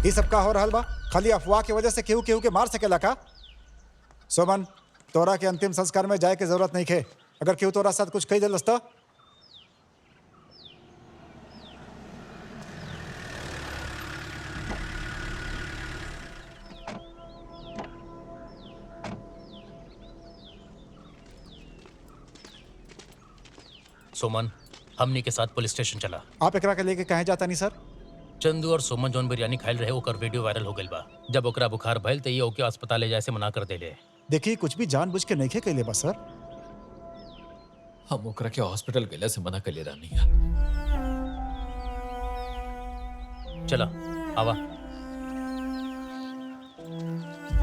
ये सब का हो रहल बा? खाली अफवाह की वजह से केहू केहू के मार सकेला का? सोमन, तोरा के अंतिम संस्कार में जाए के जरूरत नहीं खे। अगर केहू तोरा साथ कुछ कही दिलस तो सोमन, हमनी के साथ पुलिस स्टेशन चला। आप एकरा के लेके कहे जाता नहीं सर? चंदू और सोमन जोन बिरयानी खाइल रहे ओकर वीडियो वायरल हो गइल बा। जब ओकरा बुखार भइल त ये ओके अस्पताल ले जाए से मना कर देले। देखिए, कुछ भी जानबूझ के नहीं खे कैले बस सर। हम ओकरा के हॉस्पिटल गेला से मना कर रानी। चला आवा।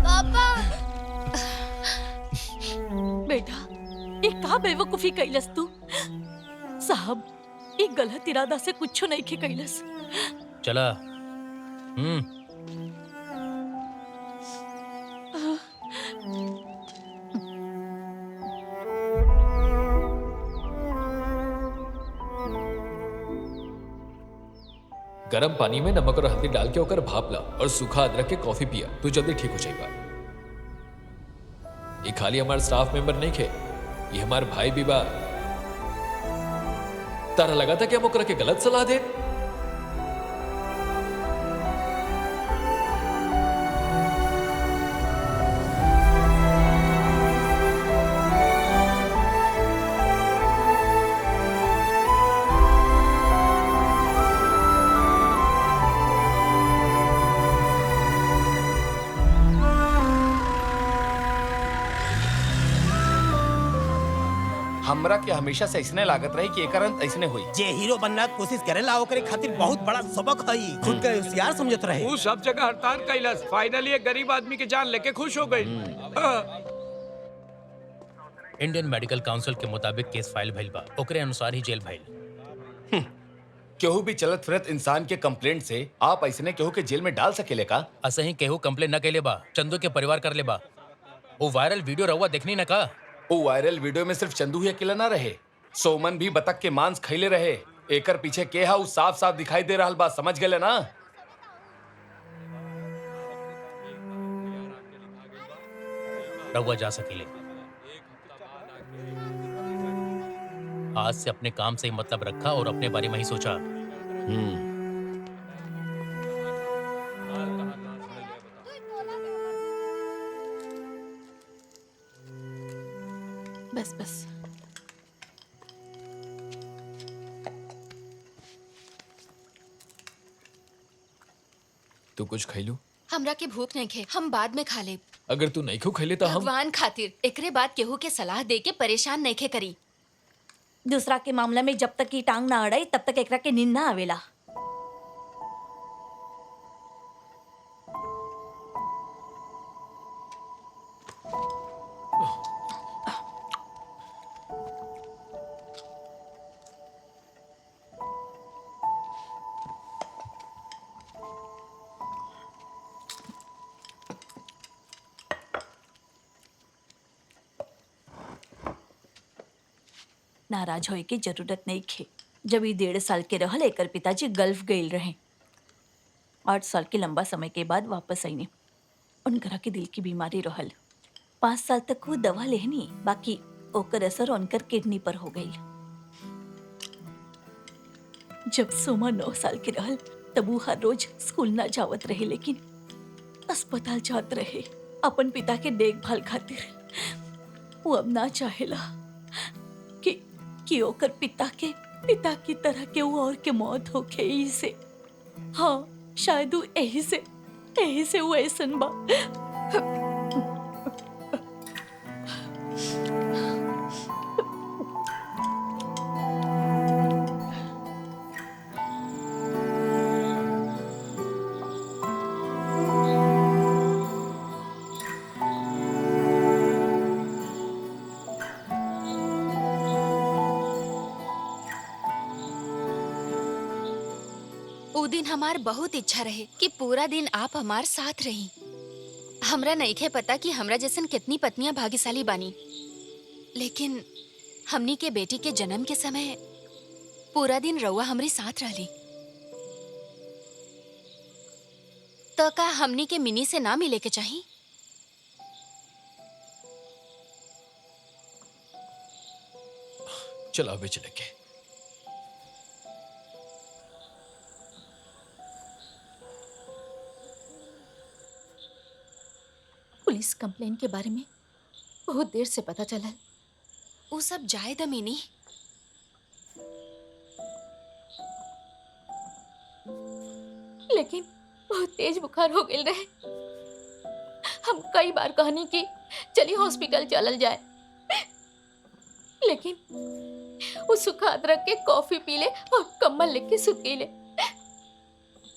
पापा बेटा, ये का बेवकूफी कैलस तू? साहब, ये गलत इरादा से कुछ नहीं के कैलस। चला। गरम पानी में नमक और हल्दी डाल के ओकर भाप ला और सूखा अदरक के कॉफी पिया तो जल्दी ठीक हो जाएगा। ये खाली हमारे स्टाफ मेंबर नहीं खे, ये हमारे भाई भी बा। तारा लगा था कि हम ओकरा के गलत सलाह दे? हमरा के हमेशा से ऐसने लागत रही कि एकर अंत ऐसने हुई। जे हीरो बनना के कोशिश करेला ओकरे खातिर बहुत बड़ा सबक हई। खुद का होशियार समझत रहे। वो सब जगह हड़ताल कैलस, फाइनली एक गरीब आदमी की जान लेके खुश हो गई। इंडियन मेडिकल काउंसिल के मुताबिक केस फाइल भइल बा, ओकरे अनुसार ही जेल भइल। केहू भी चलत फिरत इंसान के कंप्लेंट से आप ऐसने केहू के जेल में डाल सकेले का? असही केहू कंप्लेन न कैले बा, चंदू के परिवार कर ले बा। वो वायरल वीडियो रहुआ देखनी न का? वो वायरल वीडियो में सिर्फ चंदू ही अकेला ना रहे, सोमन भी बतख के मांस खैले रहे। एकर पीछे के हा साफ साफ दिखाई दे रहा बा, समझ गए ना? रहुआ जा सकेले। आज से अपने काम से ही मतलब रखा और अपने बारे में ही सोचा। बस बस। तू कुछ खैलू? हमरा के भूख नहीं खे, हम बाद में खा ले। अगर तू नहीं खो खैले तो हम भगवान खातिर एकरे बाद केहू के सलाह दे के परेशान नहीं खे करी। दूसरा के मामला में जब तक की टांग ना अड़ाई तब तक एकरा के नींद ना आवेला। नाराज होए की जरूरत नहीं खे। जब ये 1.5 साल के रहल एकर पिताजी गल्फ गईल रहे। 8 साल के लंबा समय के बाद वापस आईने। उनकरा के दिल की बीमारी रहल। 5 साल तक वो दवा लेहनी, बाकी ओकर असर उनकर किडनी पर हो गई। जब सोमा 9 साल के रहल तब वो हर रोज स्कूल ना जावत रहे, लेकिन अस्पताल जात रहे अपन पिता के देखभाल खातिर। वो अब ना चाहेला कि ओकर पिता की तरह के वो और के मौत होके यही से। हाँ, शायद वो यही से वो ऐसन बा। उ दिन हमार बहुत इच्छा रहे कि पूरा दिन आप हमार साथ रही। हमरा नइखे पता कि हमरा जैसन कितनी पत्नियां भाग्यशाली बानी, लेकिन हमनी के बेटी के जन्म के समय पूरा दिन रउआ हमरे साथ रहली। तो का हमनी के मिनी से ना मिले के चाहिए? चलो अभी चलेंगे। पुलिस कंप्लेन के बारे में बहुत देर से पता चला। वो सब जाए द मिनी। लेकिन बहुत तेज बुखार हो गए रहे। हम कई बार कहनी कि चलिए हॉस्पिटल चलल जाए, लेकिन वो सूखा अदरक के कॉफी पी ले और कम्बल लेके सुत गईले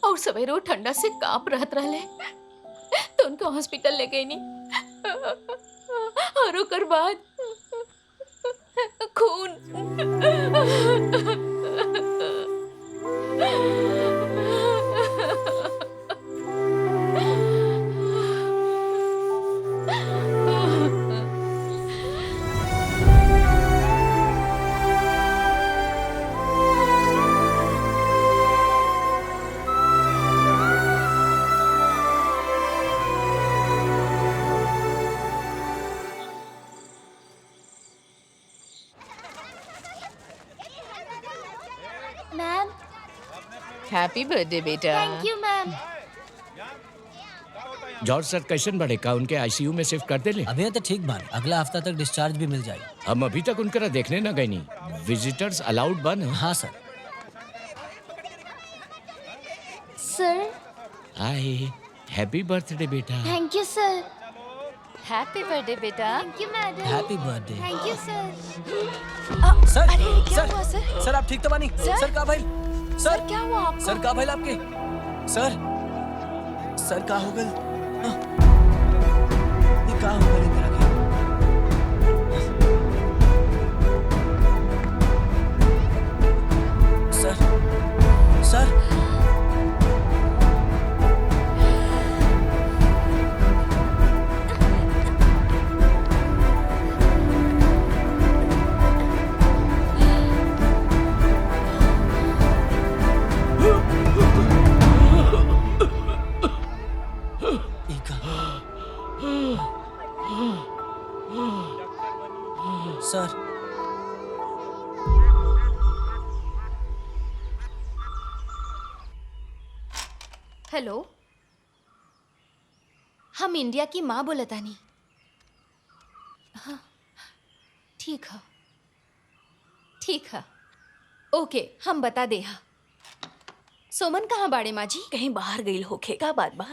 और सवेरे वो ठंडा से कांप रहत रहले, तो उनका हॉस्पिटल ले गई नहीं। और ओकर बाद खून। मैम, हैप्पी बर्थडे बेटा। Thank you ma'am. जॉर्ज सर कैसन बड़े का उनके आईसीयू में शिफ्ट कर देले? अभी तो ठीक बार, अगला हफ्ता तक डिस्चार्ज भी मिल जाए। हम अभी तक उनकरा देखने ना गए नहीं। विजिटर्स अलाउड बन है? हाँ sir. Sir, hi, happy birthday बेटा। Thank you sir. Happy birthday बेटा। Thank you madam. Happy birthday. Thank you sir. Sir, अरे क्या सर, हुआ सर? सर आप ठीक तो बानी? सर? सर का भाई? सर क्या हुआ आपको? सर का भाई आपके? सर, सर का हो गल? हाँ। ये का हो गल इनकरा के? सर, सर, सर, हेलो, हम इंडिया की माँ बोलतानी। हाँ, ठीक है, ठीक है, ओके, हम बता दे। हाँ, सोमन कहाँ बाड़े माँ जी? कहीं बाहर गई होखे का बात बा?